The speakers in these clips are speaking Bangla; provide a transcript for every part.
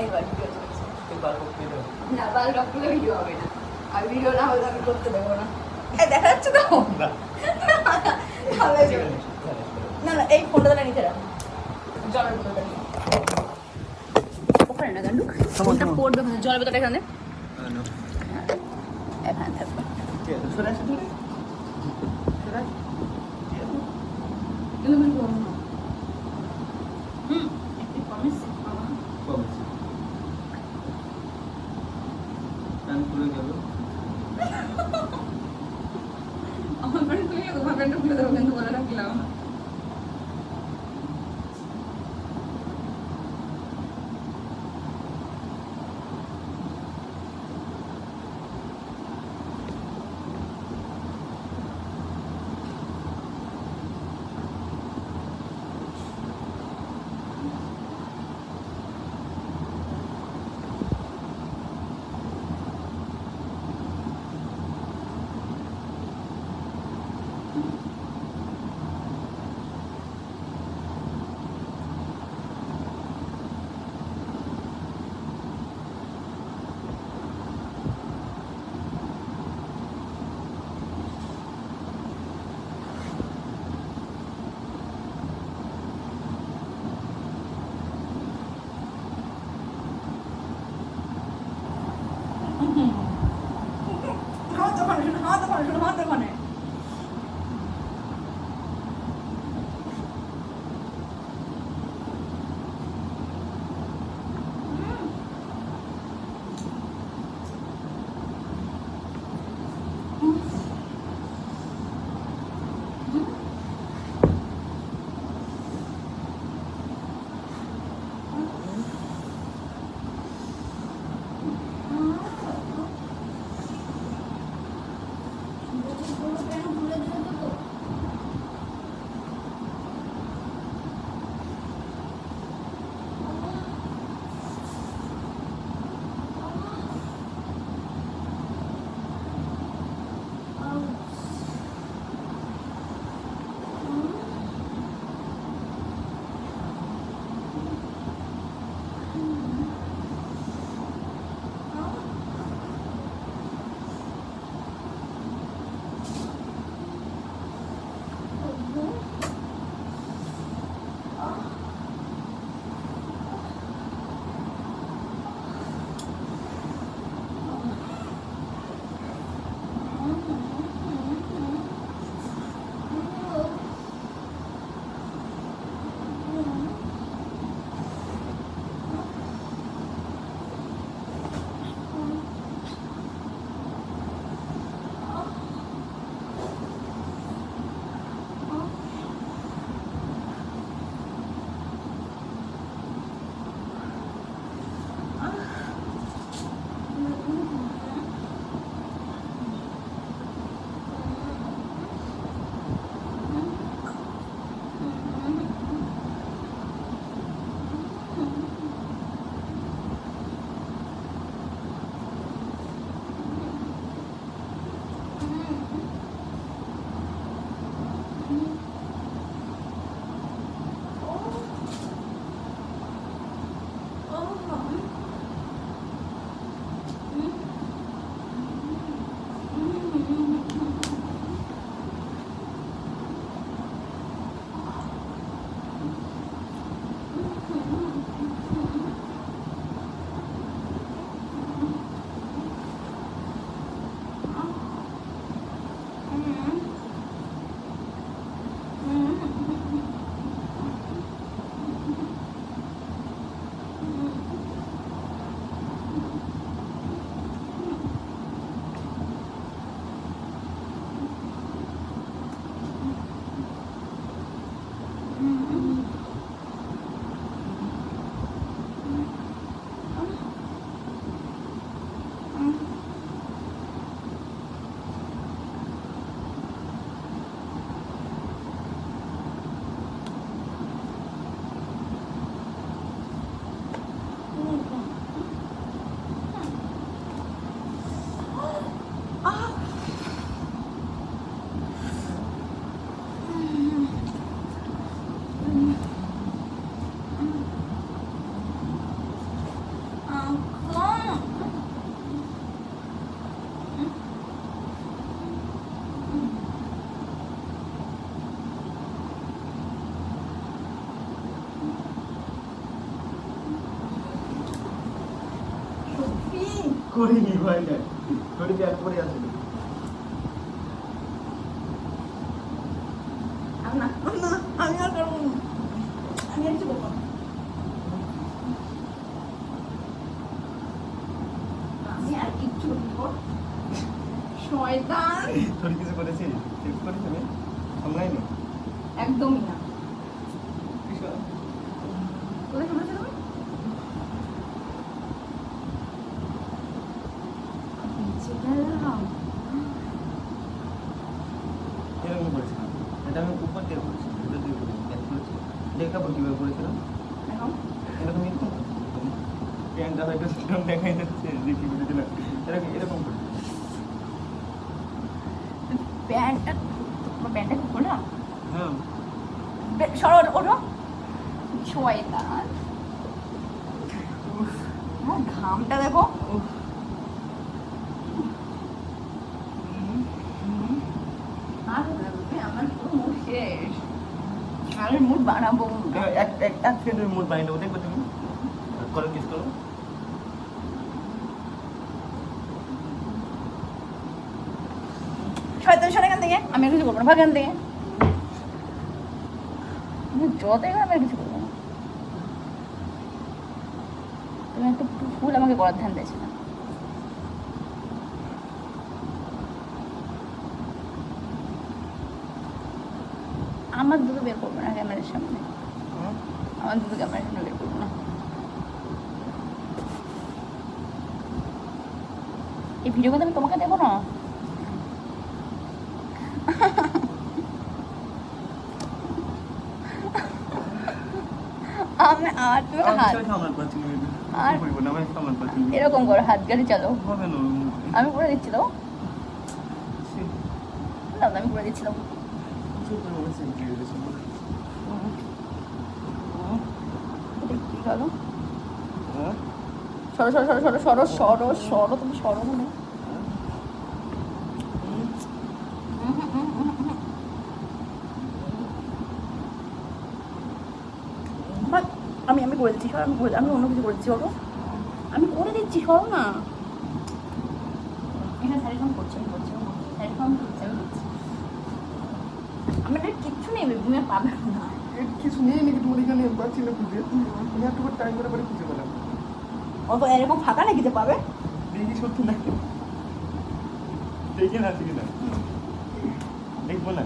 এইবার ভিডিও চলছে একবার করতে দাও। না বাল রক করলে ভিডিও হবে না আর ভিডিও না হলে আমি করতে দেবো না দেখা যাচ্ছে তো না। তাহলে ঠিক চলবে। আছে। না না এই ফোনটা তাহলে নিচে রাখো জলের বোতলটা নিয়ে ওখানে না গান্ডু ফোনটা পড়বে ওখানে জলের বোতলটা এখানে এখানে থাকবে ঠিক আছে, সরে আসো তুমি। সরে আসো। ঠিক আছে। এলোমেলো করো না একটু প্রমিস কমেছে। কান খুলে গেল। আমার প্যান্ট খুলে গেল তোমার প্যান্টটা খুলে দেবো কিন্তু বলে রাখলাম করিনি ভাই না করি প্যান্ট পরে আছে না না আমি আর করবো না আমি আর কিছু করবো না আমি আর কিচ্ছু করবো শয়তান তোর কিছু করেছি টিপস করেছি আমি সামলাইনি একদমই না কিসব কোথায় শুনেছো তুমি নিচে গেলাম এরকম করেছিলাম এটা আমি উপর দিয়ে করেছি এটা দিয়ে করেছি দেখাবো কীভাবে করেছিলাম এখন এরকম এরকম প্যান্টটা হয়তো সেরকম দেখাই যাচ্ছে যে কী করেছিলাম এরকম এরকম করে প্যান্টটা প্যান্টটা খোলা হ্যাঁ সরো ওঠো শয়তান আমার ঘামটা দেখো আর লাগবে আমার পুরো মুখ শেষ আর মুখ বানাবো না। এক এক এক সেকেন্ডের মুড বানিয়ে নেবো দেখবে তুমি করো কিস করো শয়তান সরে এখান থেকে আমি আর কিছু করবো না ভাগ এখান থেকে আমি যত এখানে আমি আর কিছু করবো না তুমি একটু ফুল আমাকে করার ধ্যান দিয়েছে না আমার দুটো বের করবো না ক্যামেরার সামনে আমার দুটো ক্যামেরার সামনে বের করবো না এই ভিডিও কথা আমি তোমাকে দেবো না আমি আর তুমি হাত সামলাতে পারছি না আর বলবো না আমি সামলাতে পারছি না এরকম করো হাত গাড়ি চালো হবে না আমি করে দিচ্ছি দাও দাও আমি করে দিচ্ছি দাও কি গেল সরো সরো সরো সরো সরো সরো সরো তুমি সরো মানে আমি আমি করে দিচ্ছি সরো আমি করে আমি অন্য কিছু করে দিচ্ছি সরো আমি করে দিচ্ছি সরো না এখানে শাড়ি ফর্ম করছি আমি করছি শাড়ি ফর্ম করছি আমি করছি আমার কিচ্ছু নেই তুমি আর পাবে না কিছু নেই নাকি তোমার এখানে পাচ্ছি না খুঁজে তুমি একটু টাইম করে পরে খুঁজে পেলাম অত এরকম ফাঁকা নাকি যে পাবে দেখি সত্যি না দেখে না আছে কিনা দেখবো না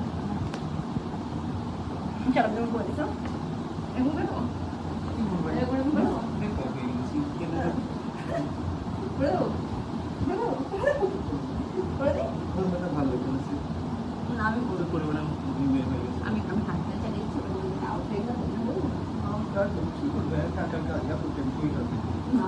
চলো তুমি করে দিচ্ছ এরকম করো এরকম করো করে দাও করে দিই ভালো না আমি করে করে মানে আমি আমি হাতটা চালিয়েছি আউট হয়ে গেল কি করবে কাকা কাকা করতে কি হবে না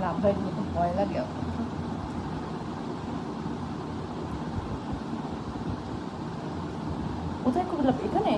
লাভ ভাই ভয় লাগে কোথায় করলাম এখানে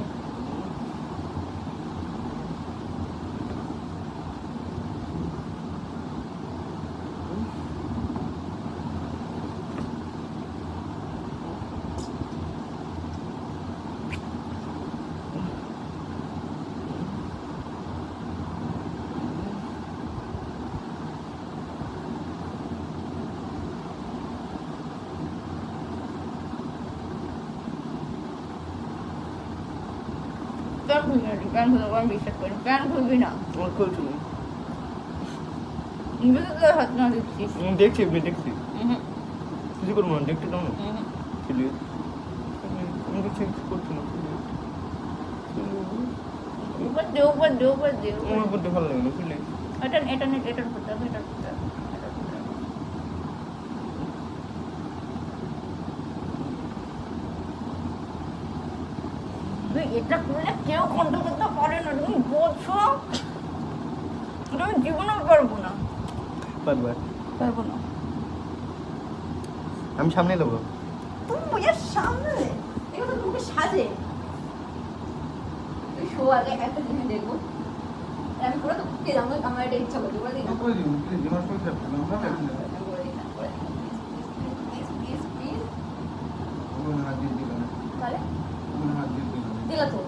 প্যান খুলবি না প্যান খুলবো আমি বিশ্বাস করি প্যান খুলবি না তোমার খুলছো নিজে হাত না দিচ্ছিস দেখছি এমনি দেখছি কিছু করবো না দেখতে দাও না আমি তো চেক করছি না উপর দে আমার করতে ভালো লাগে না বুঝলি এটার উপর দাও এটার উপর দাও। তুই এটা করলে কেউ কন্ট্রোল করতে পারে না, তুমি বোঝো? এটা আমি জীবনেও পারবো না। পারবো না। আমি সামনে দেবো। তুমি বোঝার সামনে এগুলো তো তোমাকে সাজে। তুই শো আগে একটা জিনিস দেখবো, আমি পুরো তো কে যাবো, আমার এটা ইচ্ছা করছে করে দিই না। করে দিন প্লিজ, আমার করে দিন আমরা করে দেখি না। দিই না, করে দিই না। প্লিজ ওখানে হাত দিয়ে দিলাম, তাহলে ওখানে হাত দিয়ে দিলাম, দিলা তো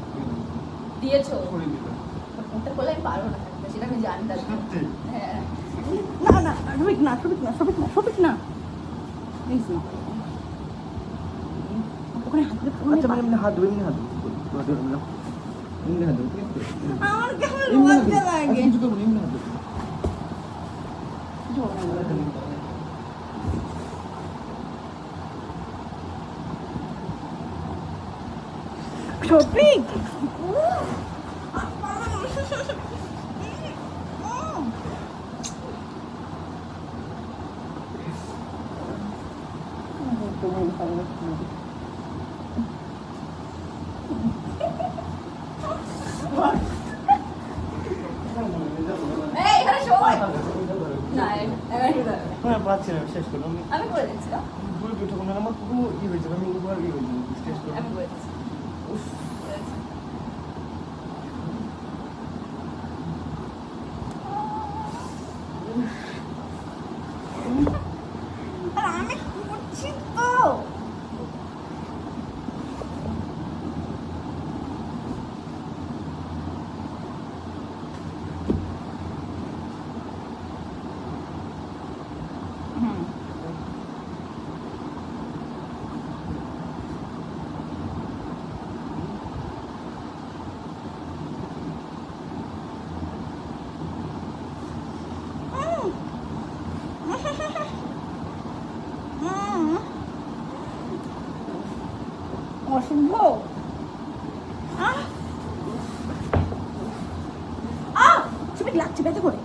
দিয়েছো, করে দিলাম। ওটা করলে আমি পারবো না, সেটা আমি জানি। তার সত্যি? হ্যাঁ না সবিক না প্লিজ না। ওখানে হাত দিয়ে আচ্ছা মানে এমনি হাত দেবো, এমনি হাত দেবো, এমনি হাত দেবো, প্লিজ। আমার কেমন এমনি হাত লজ্জা দেবো। লাগে। আচ্ছা, কিছু করবো না, এমনি হাত দেবো। কিছু হবে না। শফিক এই এখানে সময় না, হ্যাঁ, পাচ্ছি না, শেষ করো। আমি করে দিচ্ছি না, পুরো দুটো কোনো আমার পুরো হয়েছে, আমি উপর হয়ে যাবে, শেষ করো। আমি করে দিচ্ছি। আমি করছি তো। অশুভ ছবি লাগছে ব্যথা করে।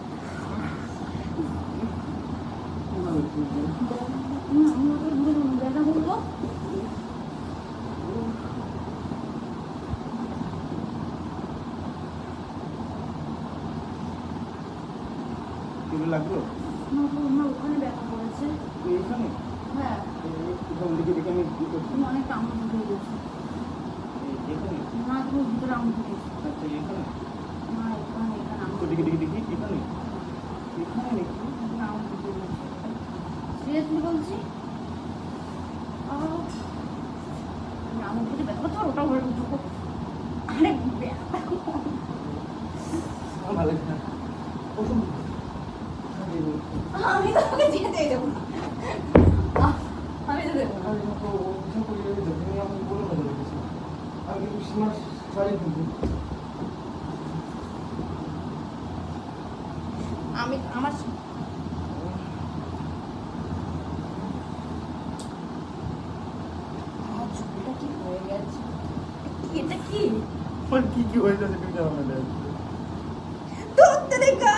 ব্যথা করবো এগুলো লাগলো? ওখানে ব্যথা করেছে। এইখানে? হ্যাঁ এখান থেকে দেখে আমি কি করছি? তুমি অনেক আঙুল ঢুকে গেছে। এখানে? না তুমি ভিতরে আঙুল ঢুকেছে। আচ্ছা, এখানে? না এখানে আঙুল তো দেখি, এখানে? এখানে নাকি? আঙুল ঢুকে গেছে। সিরিয়াসলি বলছি, আঙুল ঢুকে ব্যথা করছে, ওটা ঢুকো। আরে ব্যথা আমার ভালো লাগছে না। ওষুধ। আমি তোমাকে যেতে দেবো না, আমি তো দেবো না। আমি তো ওষুধ করে যাবে, তুমি আমাকে বলো না বলে কিছু। আমি কিন্তু সীমার শাড়ি কিনবো। আমি আমার চুলটা কি হয়ে গেছে, এটা কি আমার কি হয়ে যাচ্ছে তুমি জানো না দেখ। ধরতে দেখা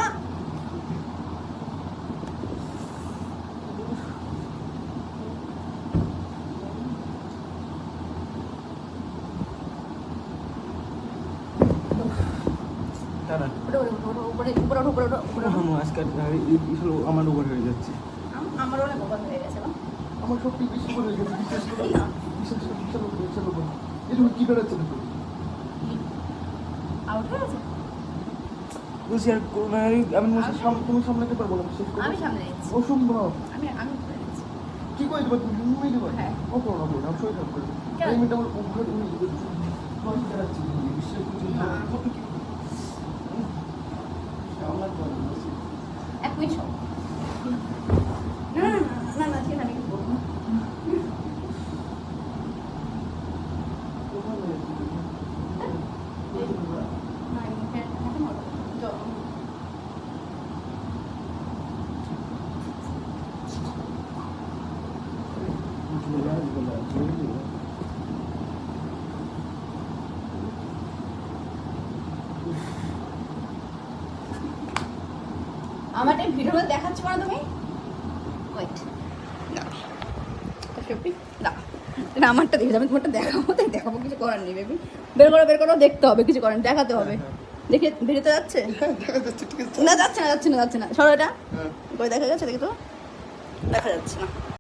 দাঁড়া। উপরে আজকে আমার ওভার হয়ে যাচ্ছে। আমার অনেক বোকা হয়ে গেছে না। আমার সত্যি বেশি করে হয়ে গেছে, বিশ্বাস করো। চলো এটা কি বেড়াচ্ছে না? আউট হয়ে গেছে, বলছি আর কোনো আমি তুমি সামলাতে পারবো না, বিশ্বাস করো। আমি সামনে নিচ্ছি, অসম্ভব। আমি করে দিচ্ছি। কি করে দেবো তুমি? ঘুমিয়ে দেবো? হ্যাঁ। ও করো না, আমি শরীর খারাপ করে কেন? এই মেয়েটা আমার উপরে বেড়াচ্ছি, বিশ্বাস করছি। না। কত কি আমার এক মিনিট শোনো। না ঠিক আছে, আমি কিছু বলবো না। না, এই মুখে এখন হলো। Uff. আমার এই ভিডিওতে দেখাচ্ছ না তুমি ওয়েট না না আমারটা দেখে যাবে তোমারটা দেখাবো তাই দেখাবো কিছু করার নেই বেবি বের করো দেখতে হবে কিছু করার নেই, দেখাতে হবে দেখে ভিডিওতে যাচ্ছে দেখা যাচ্ছে ঠিক আছে না যাচ্ছে না সরো এটা কই দেখা যাচ্ছে দেখি তো দেখা যাচ্ছে না